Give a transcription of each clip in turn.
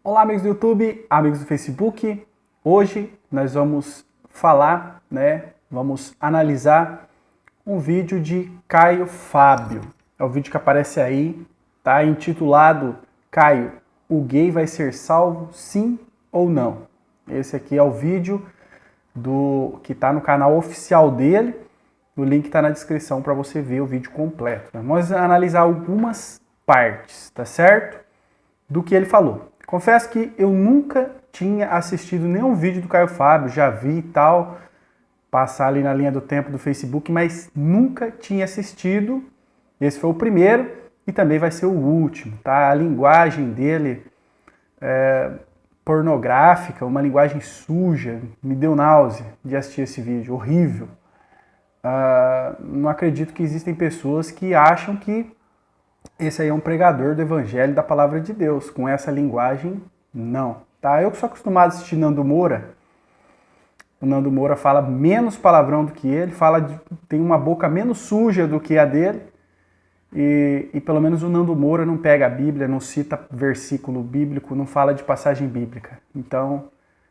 Olá, amigos do YouTube, amigos do Facebook. Hoje nós vamos falar, vamos analisar um vídeo de Caio Fábio. É o vídeo que aparece aí, tá intitulado Caio, o gay vai ser salvo, sim ou não? Esse aqui é o vídeo que está no canal oficial dele. O link está na descrição para você ver o vídeo completo. Vamos analisar algumas partes, tá certo? Do que ele falou. Confesso que eu nunca tinha assistido nenhum vídeo do Caio Fábio, já vi e tal, passar ali na linha do tempo do Facebook, mas nunca tinha assistido. Esse foi o primeiro e também vai ser o último, tá? A linguagem dele pornográfica, uma linguagem suja, me deu náusea de assistir esse vídeo, horrível. Não acredito que existem pessoas que acham que esse aí é um pregador do evangelho da palavra de Deus. Com essa linguagem, não. Tá? Eu que sou acostumado a assistir Nando Moura, o Nando Moura fala menos palavrão do que ele, tem uma boca menos suja do que a dele, e pelo menos o Nando Moura não pega a Bíblia, não cita versículo bíblico, não fala de passagem bíblica. Então,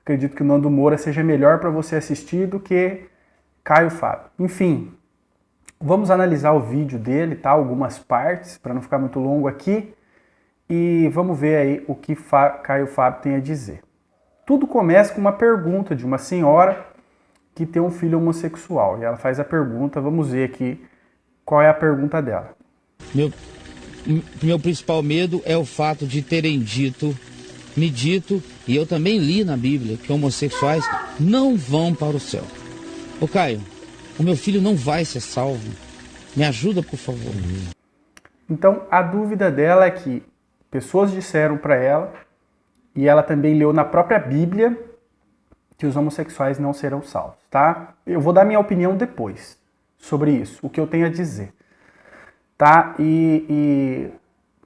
acredito que o Nando Moura seja melhor para você assistir do que Caio Fábio. Enfim, vamos analisar o vídeo dele, tá? Algumas partes, para não ficar muito longo aqui. E vamos ver aí o que Caio Fábio tem a dizer. Tudo começa com uma pergunta de uma senhora que tem um filho homossexual. E ela faz a pergunta, vamos ver aqui qual é a pergunta dela. Meu principal medo é o fato de terem me dito, e eu também li na Bíblia, que homossexuais não vão para o céu. Ô Caio, o meu filho não vai ser salvo. Me ajuda, por favor. Então, a dúvida dela é que pessoas disseram para ela, e ela também leu na própria Bíblia, que os homossexuais não serão salvos, tá? Eu vou dar minha opinião depois sobre isso, o que eu tenho a dizer, tá?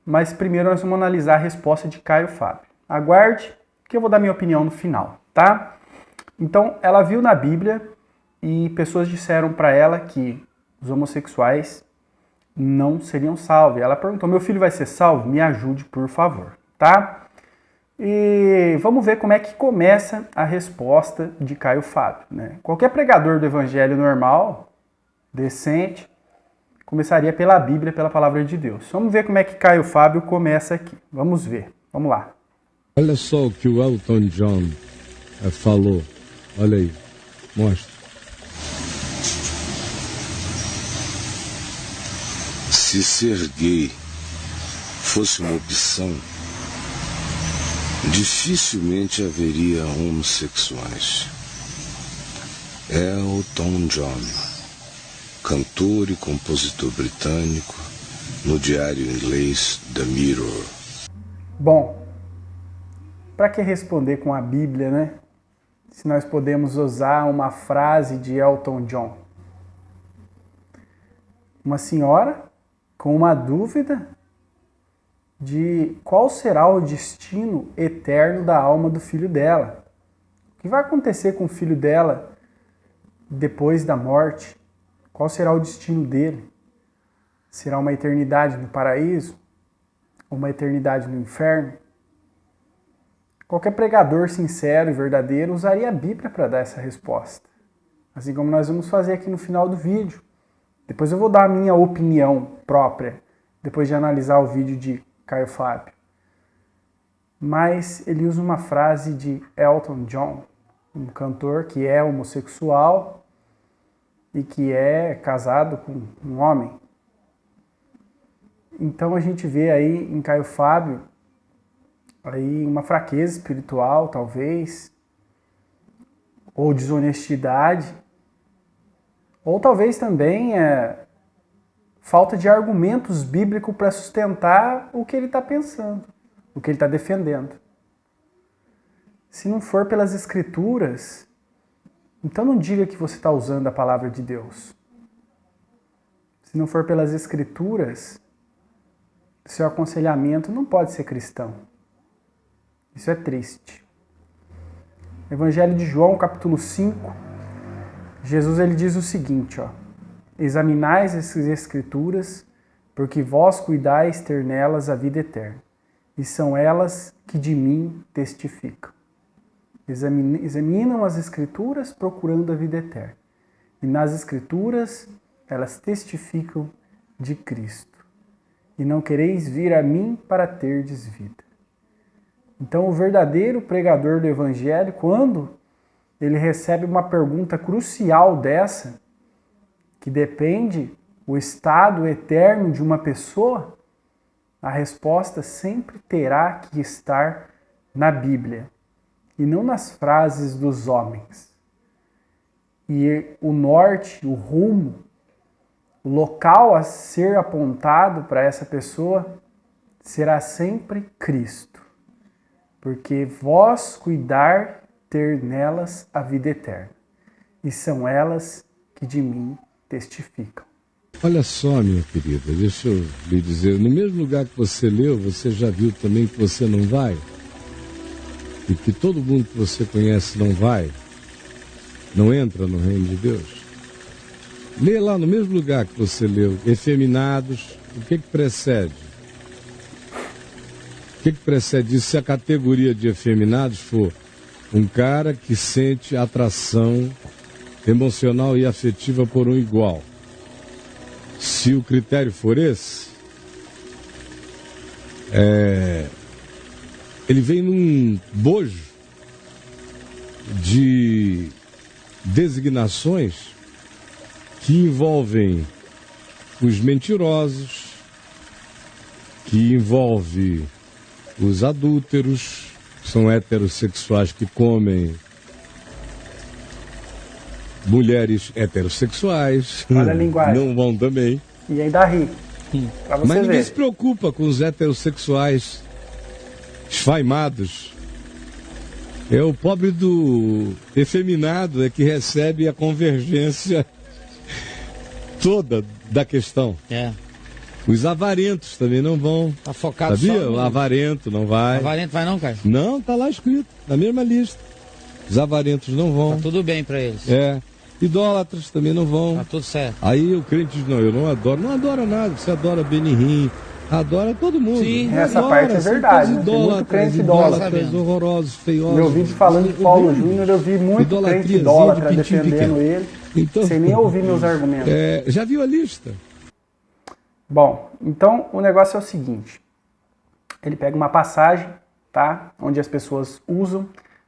Mas primeiro nós vamos analisar a resposta de Caio Fábio. Aguarde, que eu vou dar minha opinião no final, tá? Então, ela viu na Bíblia e pessoas disseram para ela que os homossexuais não seriam salvos. Ela perguntou, meu filho vai ser salvo? Me ajude, por favor, tá? E vamos ver como é que começa a resposta de Caio Fábio, né? Qualquer pregador do evangelho normal, decente, começaria pela Bíblia, pela palavra de Deus. Vamos ver como é que Caio Fábio começa aqui. Vamos ver. Vamos lá. Olha só o que o Elton John falou. Olha aí. Mostra. Se ser gay fosse uma opção, dificilmente haveria homossexuais. Elton John, cantor e compositor britânico, no diário inglês The Mirror. Bom, para que responder com a Bíblia, né? Se nós podemos usar uma frase de Elton John. Uma senhora com uma dúvida de qual será o destino eterno da alma do filho dela. O que vai acontecer com o filho dela depois da morte? Qual será o destino dele? Será uma eternidade no paraíso? Ou uma eternidade no inferno? Qualquer pregador sincero e verdadeiro usaria a Bíblia para dar essa resposta. Assim como nós vamos fazer aqui no final do vídeo. Depois eu vou dar a minha opinião própria, depois de analisar o vídeo de Caio Fábio. Mas ele usa uma frase de Elton John, um cantor que é homossexual e que é casado com um homem. Então a gente vê aí em Caio Fábio aí uma fraqueza espiritual, talvez, ou desonestidade, ou talvez também falta de argumentos bíblicos para sustentar o que ele está pensando, o que ele está defendendo. Se não for pelas Escrituras, então não diga que você está usando a palavra de Deus. Se não for pelas Escrituras, seu aconselhamento não pode ser cristão. Isso é triste. Evangelho de João, capítulo 5, Jesus ele diz o seguinte, examinais essas escrituras, porque vós cuidais ter nelas a vida eterna. e são elas que de mim testificam. Examinam as Escrituras procurando a vida eterna. E nas Escrituras elas testificam de Cristo. E não quereis vir a mim para terdes vida. Então o verdadeiro pregador do Evangelho, quando ele recebe uma pergunta crucial dessa, que depende o estado eterno de uma pessoa, a resposta sempre terá que estar na Bíblia e não nas frases dos homens. E o norte, o rumo, o local a ser apontado para essa pessoa será sempre Cristo. Porque vós cuidar ter nelas a vida eterna, e são elas que de mim testificam. Olha só, minha querida, deixa eu lhe dizer, no mesmo lugar que você leu, você já viu também que você não vai? E que todo mundo que você conhece não vai? Não entra no reino de Deus? Lê lá no mesmo lugar que você leu, efeminados, o que precede? O que precede isso? Se a categoria de efeminados for um cara que sente atração emocional e afetiva por um igual. Se o critério for esse, ele vem num bojo de designações que envolvem os mentirosos, que envolve os adúlteros, são heterossexuais que comem mulheres heterossexuais. Olha a linguagem. Não vão também. E ainda ri. Pra você Mas ninguém ver. se preocupa com os heterossexuais esfaimados. É o pobre do efeminado é que recebe a convergência toda da questão. É. Os avarentos também não vão. Tá focado Sabia? só O no... avarento não vai. Avarento vai não, cara? Não, tá lá escrito, na mesma lista. Os avarentos não vão. Tá tudo bem pra eles. É. Idólatras também não vão. Tá tudo certo. Aí o crente diz, não, eu não adoro. Não adora nada, você adora Benihim, adora todo mundo. Sim. Essa Adora, parte é são verdade. todos Tem muito crente idólatras, idólatra. horrorosos, feiosos. Meu vídeo falando de Paulo Júnior, eu vi muito Idolatriazinha crente idólatra de pintinho defendendo pequeno. ele, Então, sem nem ouvir meus argumentos. já viu a lista? Bom, então o negócio é o seguinte. Ele pega uma passagem, tá? Onde as pessoas usam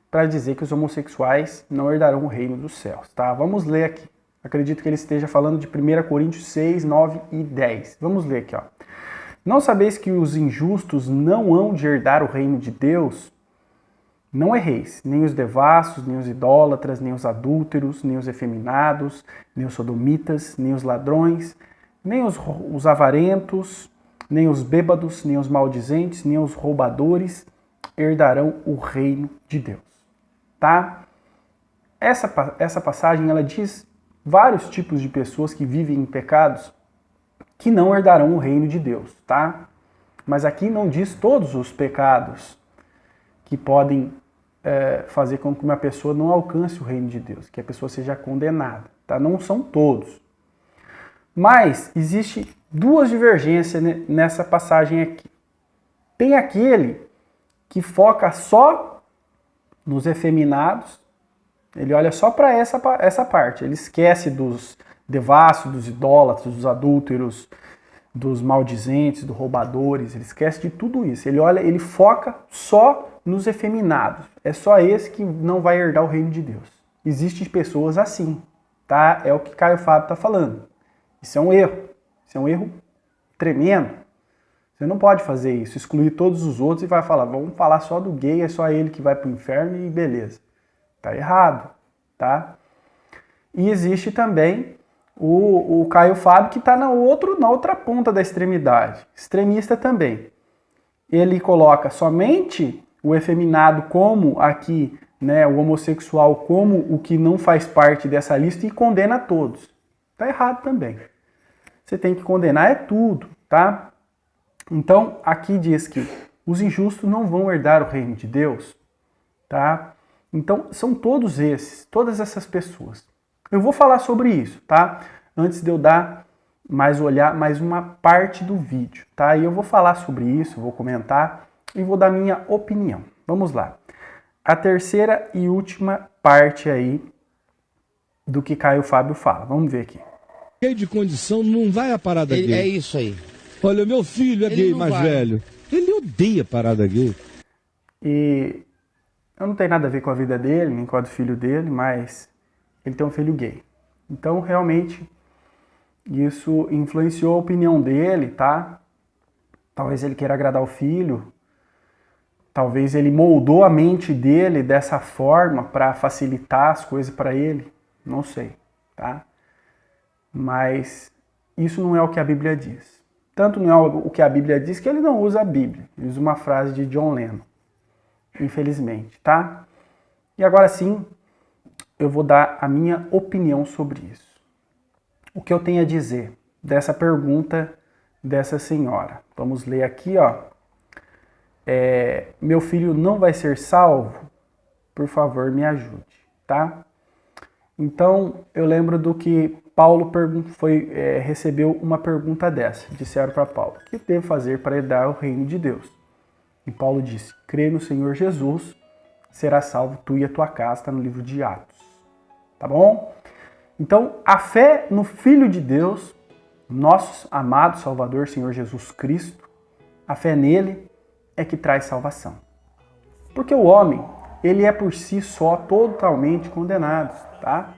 para dizer que os homossexuais não herdarão o reino dos céus, tá? Vamos ler aqui. Acredito que ele esteja falando de 1 Coríntios 6, 9 e 10. Vamos ler aqui, ó. Não sabeis que os injustos não hão de herdar o reino de Deus? Não erreis, nem os devassos, nem os idólatras, nem os adúlteros, nem os efeminados, nem os sodomitas, nem os ladrões, nem os avarentos, nem os bêbados, nem os maldizentes, nem os roubadores herdarão o reino de Deus. Tá? Essa passagem, ela diz vários tipos de pessoas que vivem em pecados que não herdarão o reino de Deus, tá? Mas aqui não diz todos os pecados que podem fazer com que uma pessoa não alcance o reino de Deus, que a pessoa seja condenada, tá? Não são todos. Mas existe duas divergências nessa passagem aqui. Tem aquele que foca só nos efeminados, ele olha só para essa parte, ele esquece dos devassos, dos idólatras, dos adúlteros, dos maldizentes, dos roubadores, ele esquece de tudo isso. Ele foca só nos efeminados. É só esse que não vai herdar o reino de Deus. Existem pessoas assim, tá? É o que Caio Fábio está falando. Isso é um erro. Isso é um erro tremendo. Você não pode fazer isso, excluir todos os outros e vai falar, vamos falar só do gay, é só ele que vai para o inferno e beleza. Tá errado, tá? E existe também o Caio Fábio que está na outra ponta da extremidade, extremista também. Ele coloca somente o efeminado como aqui, né, o homossexual como o que não faz parte dessa lista e condena todos. Tá errado também. Você tem que condenar tudo, tá? Então, aqui diz que os injustos não vão herdar o reino de Deus, tá? Então, são todas essas pessoas. Eu vou falar sobre isso, tá? Antes de eu dar mais uma parte do vídeo, tá? E eu vou falar sobre isso, vou comentar, e vou dar minha opinião. Vamos lá. A terceira e última parte aí do que Caio Fábio fala. Vamos ver aqui. Gay de condição não vai a parada gay. É isso aí. Olha, meu filho é gay mais velho. Ele odeia parada gay. E eu não tenho nada a ver com a vida dele, nem com a do filho dele, mas ele tem um filho gay. Então, realmente, isso influenciou a opinião dele, tá? Talvez ele queira agradar o filho. Talvez ele moldou a mente dele dessa forma para facilitar as coisas para ele. Não sei, tá? Mas isso não é o que a Bíblia diz. Tanto não é o que a Bíblia diz que ele não usa a Bíblia. Ele usa uma frase de John Lennon. Infelizmente, tá? E agora sim, eu vou dar a minha opinião sobre isso. O que eu tenho a dizer dessa pergunta dessa senhora. Vamos ler aqui, ó. Meu filho não vai ser salvo? Por favor, me ajude, tá? Então, eu lembro do que Paulo recebeu uma pergunta dessa. Disseram para Paulo, o que devo fazer para herdar o reino de Deus? E Paulo disse, crê no Senhor Jesus, será salvo tu e a tua casa, está no livro de Atos. Tá bom? Então, a fé no Filho de Deus, nosso amado Salvador, Senhor Jesus Cristo, a fé nele é que traz salvação. Porque o homem, ele é por si só totalmente condenado, tá?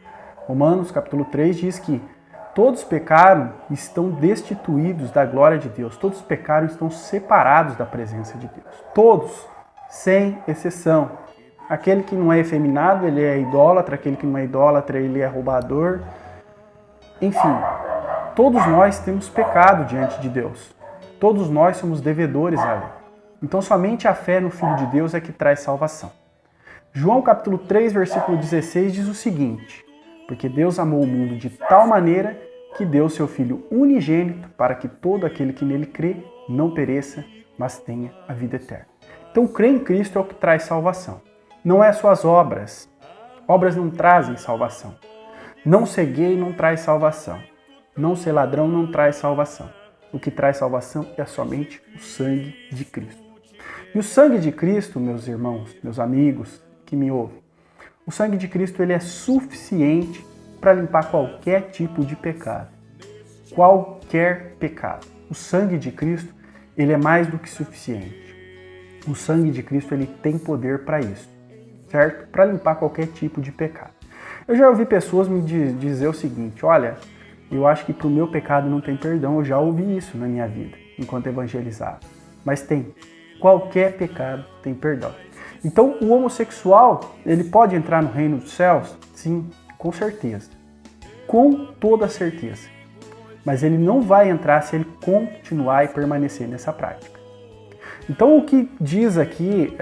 Romanos capítulo 3 diz que todos pecaram e estão destituídos da glória de Deus. Todos pecaram e estão separados da presença de Deus. Todos, sem exceção. Aquele que não é efeminado, ele é idólatra. Aquele que não é idólatra, ele é roubador. Enfim, todos nós temos pecado diante de Deus. Todos nós somos devedores à lei. Então somente a fé no Filho de Deus é que traz salvação. João capítulo 3, versículo 16 diz o seguinte, porque Deus amou o mundo de tal maneira que deu seu Filho unigênito para que todo aquele que nele crê não pereça, mas tenha a vida eterna. Então crer em Cristo é o que traz salvação. Não é suas obras. Obras não trazem salvação. Não ser gay não traz salvação. Não ser ladrão não traz salvação. O que traz salvação é somente o sangue de Cristo. E o sangue de Cristo, meus irmãos, meus amigos que me ouvem, o sangue de Cristo ele é suficiente para limpar qualquer tipo de pecado. Qualquer pecado. O sangue de Cristo ele é mais do que suficiente. O sangue de Cristo ele tem poder para isso, certo? Para limpar qualquer tipo de pecado. Eu já ouvi pessoas me dizer o seguinte, olha, eu acho que para o meu pecado não tem perdão. Eu já ouvi isso na minha vida, enquanto evangelizava. Mas tem. Qualquer pecado tem perdão. Então, o homossexual, ele pode entrar no reino dos céus? Sim, com certeza. Com toda certeza. Mas ele não vai entrar se ele continuar e permanecer nessa prática. Então, o que diz aqui,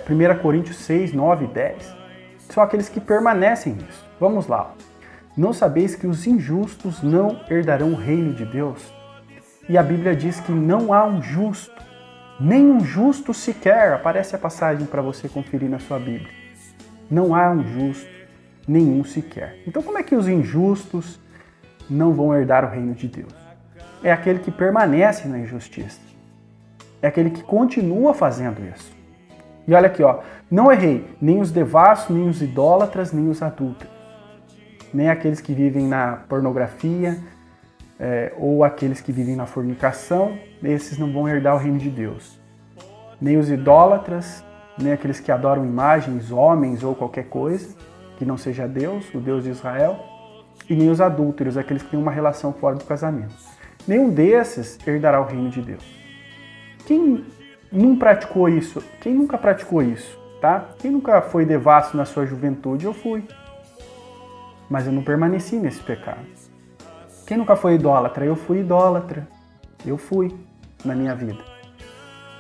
1 Coríntios 6, 9 e 10, são aqueles que permanecem nisso. Vamos lá. Não sabeis que os injustos não herdarão o reino de Deus? E a Bíblia diz que não há um justo, nem um justo sequer. Aparece a passagem para você conferir na sua Bíblia. Não há um justo, nenhum sequer. Então como é que os injustos não vão herdar o reino de Deus? É aquele que permanece na injustiça. É aquele que continua fazendo isso. E olha aqui, ó, não errei, nem os devassos, nem os idólatras, nem os adúlteros. Nem aqueles que vivem na pornografia, ou aqueles que vivem na fornicação, esses não vão herdar o reino de Deus. Nem os idólatras, nem aqueles que adoram imagens, homens ou qualquer coisa, que não seja Deus, o Deus de Israel, e nem os adúlteros, aqueles que têm uma relação fora do casamento. Nenhum desses herdará o reino de Deus. Quem não praticou isso? Quem nunca praticou isso? Tá? Quem nunca foi devasso na sua juventude? Eu fui. Mas eu não permaneci nesse pecado. Quem nunca foi idólatra? Eu fui idólatra. Eu fui na minha vida.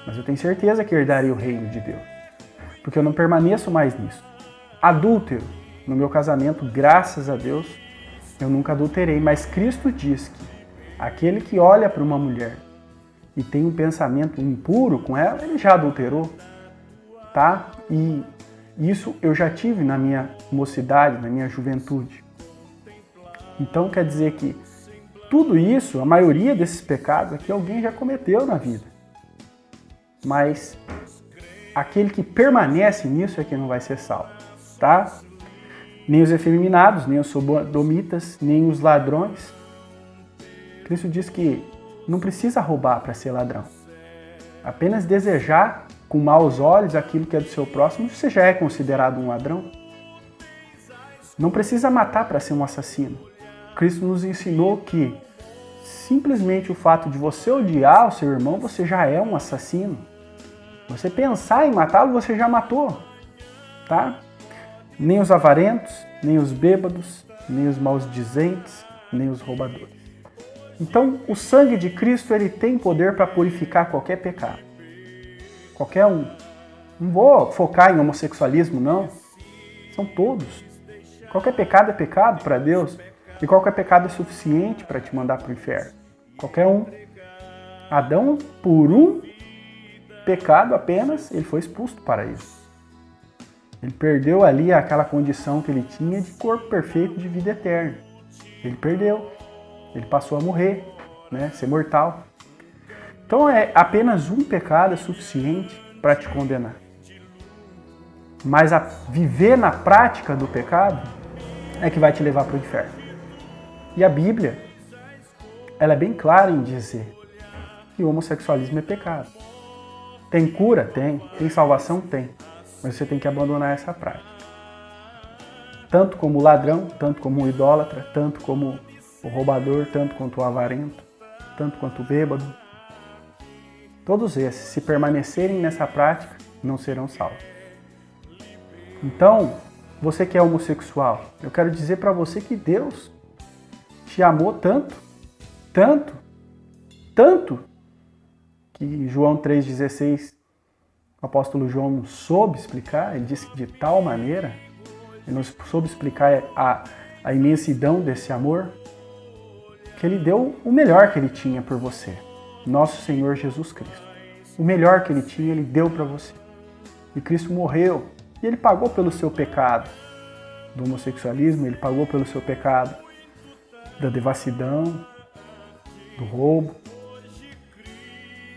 Mas eu tenho certeza que herdarei o reino de Deus. Porque eu não permaneço mais nisso. Adúltero, no meu casamento, graças a Deus, eu nunca adulterei. Mas Cristo diz que aquele que olha para uma mulher e tem um pensamento impuro com ela, ele já adulterou. Tá? E isso eu já tive na minha mocidade, na minha juventude. Então quer dizer que tudo isso, a maioria desses pecados aqui, alguém já cometeu na vida. Mas aquele que permanece nisso é que não vai ser salvo, tá? Nem os efeminados, nem os sodomitas, nem os ladrões. Cristo diz que não precisa roubar para ser ladrão. Apenas desejar com maus olhos aquilo que é do seu próximo, você já é considerado um ladrão. Não precisa matar para ser um assassino. Cristo nos ensinou que simplesmente o fato de você odiar o seu irmão, você já é um assassino. Você pensar em matá-lo, você já matou, tá? Nem os avarentos, nem os bêbados, nem os maldizentes, nem os roubadores. Então, o sangue de Cristo, ele tem poder para purificar qualquer pecado. Qualquer um. Não vou focar em homossexualismo, não. São todos. Qualquer pecado é pecado para Deus. E qualquer pecado é suficiente para te mandar para o inferno. Qualquer um. Adão, por um pecado apenas, ele foi expulso do paraíso. Ele perdeu ali aquela condição que ele tinha de corpo perfeito de vida eterna. Ele perdeu. Ele passou a morrer, né? Ser mortal. Então apenas um pecado é suficiente para te condenar. Mas viver na prática do pecado é que vai te levar para o inferno. E a Bíblia, ela é bem clara em dizer que o homossexualismo é pecado. Tem cura? Tem. Tem salvação? Tem. Mas você tem que abandonar essa prática. Tanto como o ladrão, tanto como o idólatra, tanto como o roubador, tanto quanto o avarento, tanto quanto o bêbado. Todos esses, se permanecerem nessa prática, não serão salvos. Então, você que é homossexual, eu quero dizer para você que Deus te amou tanto, tanto, tanto, que João 3,16, o apóstolo João não soube explicar, ele disse que de tal maneira, ele não soube explicar a imensidão desse amor, que ele deu o melhor que ele tinha por você, nosso Senhor Jesus Cristo. O melhor que ele tinha, ele deu para você. E Cristo morreu, e ele pagou pelo seu pecado do homossexualismo, ele pagou pelo seu pecado da devassidão, do roubo,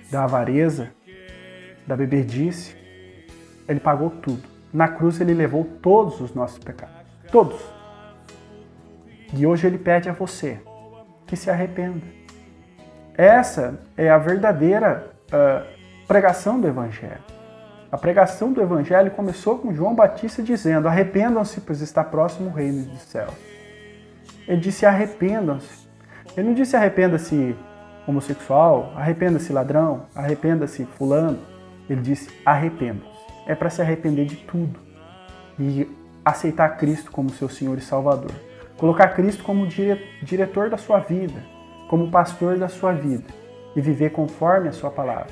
da avareza, da bebedice. Ele pagou tudo. Na cruz ele levou todos os nossos pecados. Todos. E hoje ele pede a você que se arrependa. Essa é a verdadeira pregação do Evangelho. A pregação do Evangelho começou com João Batista dizendo: arrependam-se, pois está próximo o reino dos céus. Ele disse: arrependam-se. Ele não disse arrependa-se homossexual, arrependa-se ladrão, arrependa-se fulano. Ele disse arrependam-se. É para se arrepender de tudo e aceitar Cristo como seu Senhor e Salvador. Colocar Cristo como diretor da sua vida, como pastor da sua vida e viver conforme a sua palavra.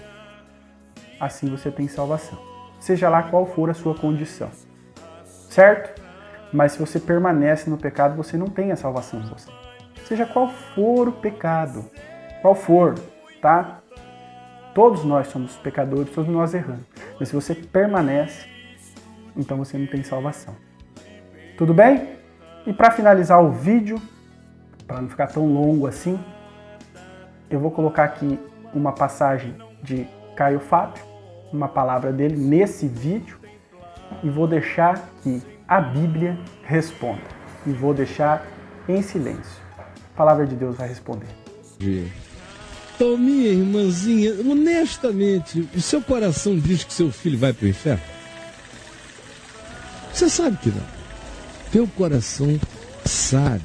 Assim você tem salvação. Seja lá qual for a sua condição. Certo? Mas se você permanece no pecado, você não tem a salvação em você. Seja qual for o pecado, qual for, tá? Todos nós somos pecadores, todos nós erramos. Mas se você permanece, então você não tem salvação. Tudo bem? E para finalizar o vídeo, para não ficar tão longo assim, eu vou colocar aqui uma passagem de Caio Fábio, uma palavra dele nesse vídeo, e vou deixar que a Bíblia responda. E vou deixar em silêncio. A palavra de Deus vai responder. Então, minha irmãzinha, honestamente, o seu coração diz que seu filho vai para o inferno? Você sabe que não. Teu coração sabe.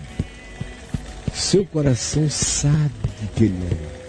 Seu coração sabe que ele não vai.